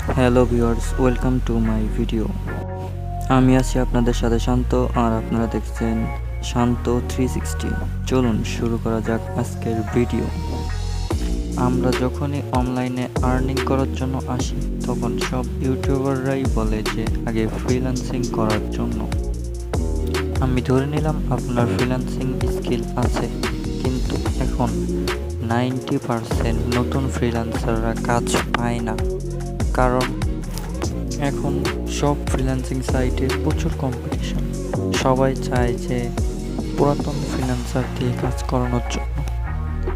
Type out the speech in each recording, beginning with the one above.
Hello viewers, welcome to my video. আমি আছি আপনাদের সাথে শান্ত, আর আপনারা দেখছেন শান্ত 360। চলুন শুরু করা যাক আজকের ভিডিও। আমরা যখনই অনলাইনে আর্নিং করার জন্য আসি, তখন সব ইউটিউবাররাই বলে যে আগে ফ্রিল্যান্সিং করার জন্য। আমি ধরে নিলাম আপনার ফ্রিল্যান্সিং স্কিল আছে, কিন্তু এখন 90% নতুন ফ্রিল্যান্সাররা কাজ পায় না। কারণ এখন সব ফ্রিল্যান্সিং সাইটে প্রচুর কম্পিটিশন। সবাই চায় যে পুরাতন ফ্রিল্যান্সার দিয়ে কাজ করানোর জন্য,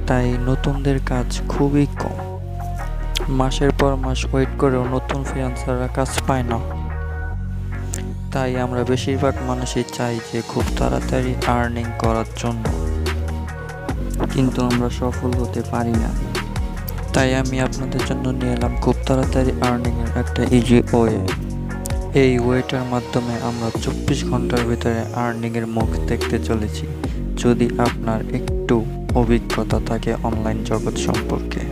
তাই নতুনদের কাজ খুবই কম। মাসের পর মাস ওয়েট করেও নতুন ফ্রিল্যান্সাররা কাজ পায় না। তাই আমরা বেশিরভাগ মানুষই চাই যে খুব তাড়াতাড়ি আর্নিং করার জন্য, কিন্তু আমরা সফল হতে পারি না। তাই আমি আপনাদের জন্য নিয়ে এলাম খুব তাড়াতাড়ি আর্নিংয়ের একটা ইজি ওয়ে। এই ওয়েটার মাধ্যমে আমরা 24 ঘন্টার ভিতরে আর্নিংয়ের মুখ দেখতে চলেছি, যদি আপনার একটু অভিজ্ঞতা থাকে অনলাইন জগৎ সম্পর্কে।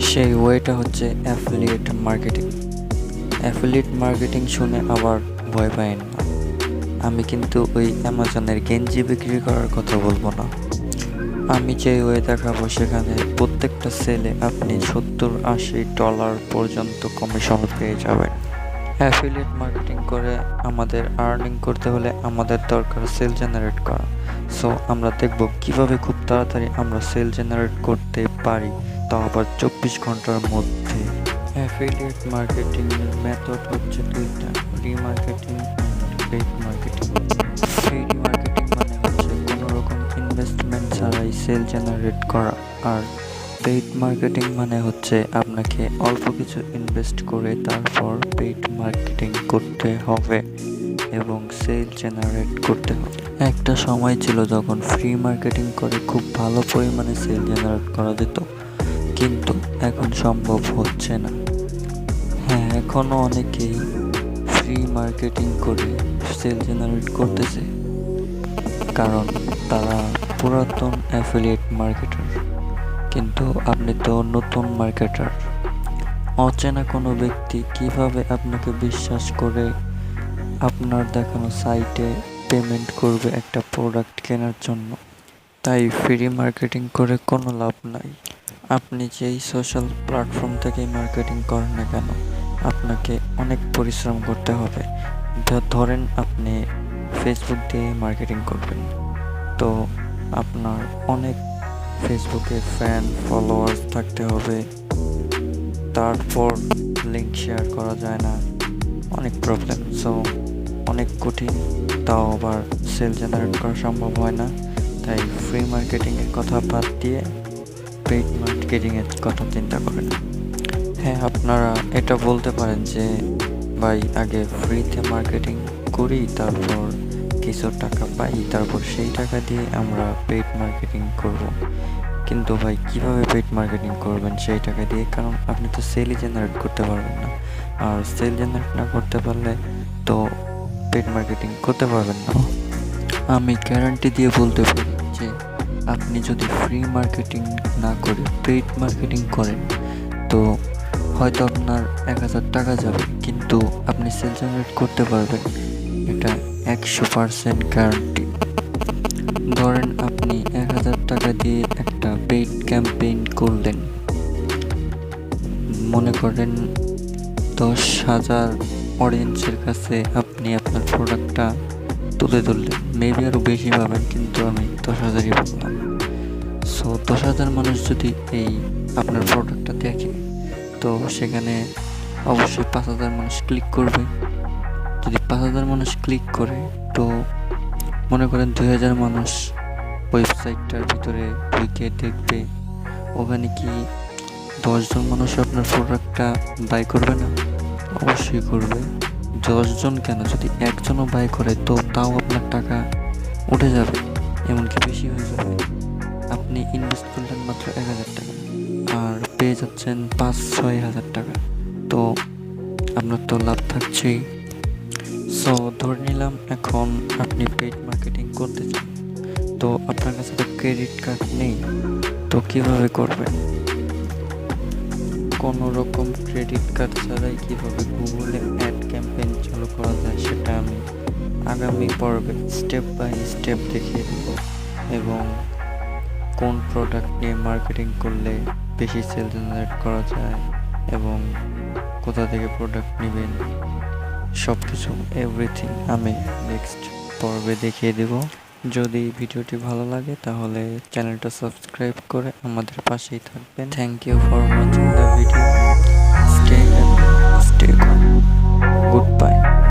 সেই ওয়েটা হচ্ছে অ্যাফিলিয়েট মার্কেটিং। অ্যাফিলিয়েট মার্কেটিং শুনে আবার ভয় পায়েন না। আমি কিন্তু ওই অ্যামাজনের গেঞ্জি বিক্রি করার কথা বলবো না। আমি যে ওয়ে দেখাবো সেখানে প্রত্যেকটা সেলে আপনি $70-80 পর্যন্ত কমিশন পেয়ে যাবেন। অ্যাফিলিয়েট মার্কেটিং করে আমাদের আর্নিং করতে হলে আমাদের দরকার সেল জেনারেট করা। সো আমরা দেখব কিভাবে খুব তাড়াতাড়ি আমরা সেল জেনারেট করতে পারি, তাও আবার 24 ঘন্টার মধ্যে। অ্যাফিলিয়েট মার্কেটিংয়ের মেথড হচ্ছে দুইটা: remarketing and paid marketing. Paid marketing মানে হচ্ছে কোনো রকম ইনভেস্টমেন্ট ছাড়াই সেল জেনারেট করা, আর পেইড মার্কেটিং মানে হচ্ছে আপনাকে অল্প কিছু ইনভেস্ট করে তারপর পেইড মার্কেটিং করতে হবে এবং সেল জেনারেট করতে হবে। একটা সময় ছিল যখন ফ্রি মার্কেটিং করে খুব ভালো পরিমাণে সেল জেনারেট করা যেত, কিন্তু এখন সম্ভব হচ্ছে না। হ্যাঁ, এখনও অনেকেই ফ্রি মার্কেটিং করে সেল জেনারেট করতেছে, কারণ তারা পুরাতন অ্যাফিলিয়েট মার্কেটার। কিন্তু আপনি তো নতুন মার্কেটার। অচেনা কোনো ব্যক্তি কিভাবে আপনাকে বিশ্বাস করে আপনার দেখানো সাইটে পেমেন্ট করবে একটা প্রোডাক্ট কেনার জন্য? তাই ফ্রি মার্কেটিং করে কোনো লাভ নাই। আপনি যেই সোশ্যাল প্ল্যাটফর্ম থেকেই মার্কেটিং করেন না কেন, আপনাকে অনেক পরিশ্রম করতে হবে। ধরেন আপনি ফেসবুক দিয়ে মার্কেটিং করবেন, তো আপনার অনেক ফেসবুকে ফ্যান ফলোয়ার্স থাকতে হবে, তারপর লিঙ্ক শেয়ার করা যায় না, অনেক প্রবলেম। সো অনেক কঠিন, তাও আবার সেল জেনারেট করা সম্ভব হয় না। তাই ফ্রি মার্কেটিংয়ের কথা বাদ দিয়ে পেইড মার্কেটিংয়ের কথা চিন্তা করেন। হ্যাঁ, আপনারা এটা বলতে পারেন যে ভাই আগে ফ্রিতে মার্কেটিং করি, তারপর কিছু টাকা পাই, তারপর সেই টাকা দিয়ে আমরা পেইড মার্কেটিং করব। কিন্তু ভাই কীভাবে পেইড মার্কেটিং করবেন সেই টাকা দিয়ে? কারণ আপনি তো সেলই জেনারেট করতে পারবেন না, আর সেল জেনারেট না করতে পারলে তো পেইড মার্কেটিং করতে পারবেন না। আমি গ্যারান্টি দিয়ে বলতে পারি যে আপনি যদি ফ্রি মার্কেটিং না করে পেইড মার্কেটিং করেন, তো হয়তো আপনার 1000 টাকা যাবে, কিন্তু আপনি সেল জেনারেট করতে পারবেন, এটা 100% গ্যারান্টি। ধরেন আপনি 1000 টাকা দিয়ে একটা পেইড ক্যাম্পেইন করলেন, মনে করেন 10,000 অডিয়েন্সের কাছে আপনি আপনার প্রোডাক্টটা তুলে ধরলেন। মেবি আরও বেশি পাবেন, কিন্তু আমি 10,000ই বললাম। সো 10,000 মানুষ যদি এই আপনার প্রোডাক্টটা দেখে, তো সেখানে অবশ্যই 5,000 মানুষ ক্লিক করবে। যদি 5,000 মানুষ ক্লিক করে, তো মনে করেন 2,000 মানুষ ওয়েবসাইটটার ভিতরে ঢুকে দেখবে। ওখানে কি 10 জন মানুষ আপনার প্রোডাক্টটা বাই করবে না? অবশ্যই করবে। 10 জন কেন, যদি একজনও বাই করে, তো তাও আপনার টাকা উঠে যাবে, এমনকি বেশি হয়ে যাবে। আপনি ইনভেস্ট করলেন মাত্র 1,000 টাকা, আর পেয়ে যাচ্ছেন 5-6 হাজার টাকা, তো আপনার তো লাভ থাকছেই। সো ধরে নিলাম এখন আপনি পেইড মার্কেটিং করতে চান, তো আপনার কাছে তো ক্রেডিট কার্ড নেই, তো কীভাবে করবেন? কোনো রকম ক্রেডিট কার্ড ছাড়াই কীভাবে গুগলে অ্যাড ক্যাম্পেইন চালু করা যায় সেটা আমি আগামী পর্বে স্টেপ বাই স্টেপ দেখিয়ে দেব, এবং কোন প্রোডাক্ট নিয়ে মার্কেটিং করলে বেশি সেল জেনারেট করা যায় এবং কোথা থেকে প্রোডাক্ট নেবেন সব কিছু এভরিথিং আমি নেক্সট পর্বে দেখিয়ে দেব। যদি ভিডিওটি ভালো লাগে তাহলে চ্যানেলটা সাবস্ক্রাইব করে আমাদের পাশেই থাকবেন। Thank you for watching the video.